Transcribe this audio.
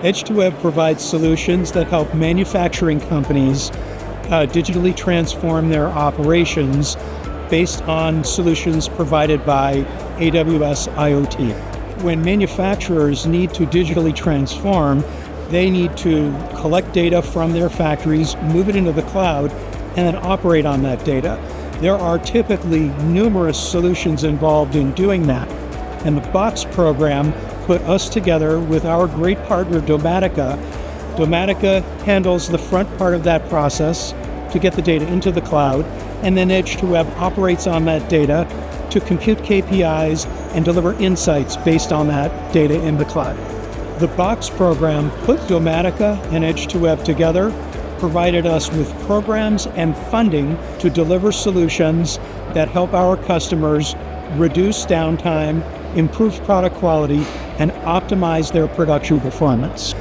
Edge2Web provides solutions that help manufacturing companies digitally transform their operations based on solutions provided by AWS IoT. When manufacturers need to digitally transform, they need to collect data from their factories, move it into the cloud, and then operate on that data. There are typically numerous solutions involved in doing that. And the Box program put us together with our great partner, Domatica. Domatica handles the front part of that process to get the data into the cloud, and then Edge2Web operates on that data to compute KPIs and deliver insights based on that data in the cloud. The Box program put Domatica and Edge2Web together, provided us with programs and funding to deliver solutions that help our customers reduce downtime, improve product quality, and optimize their production performance.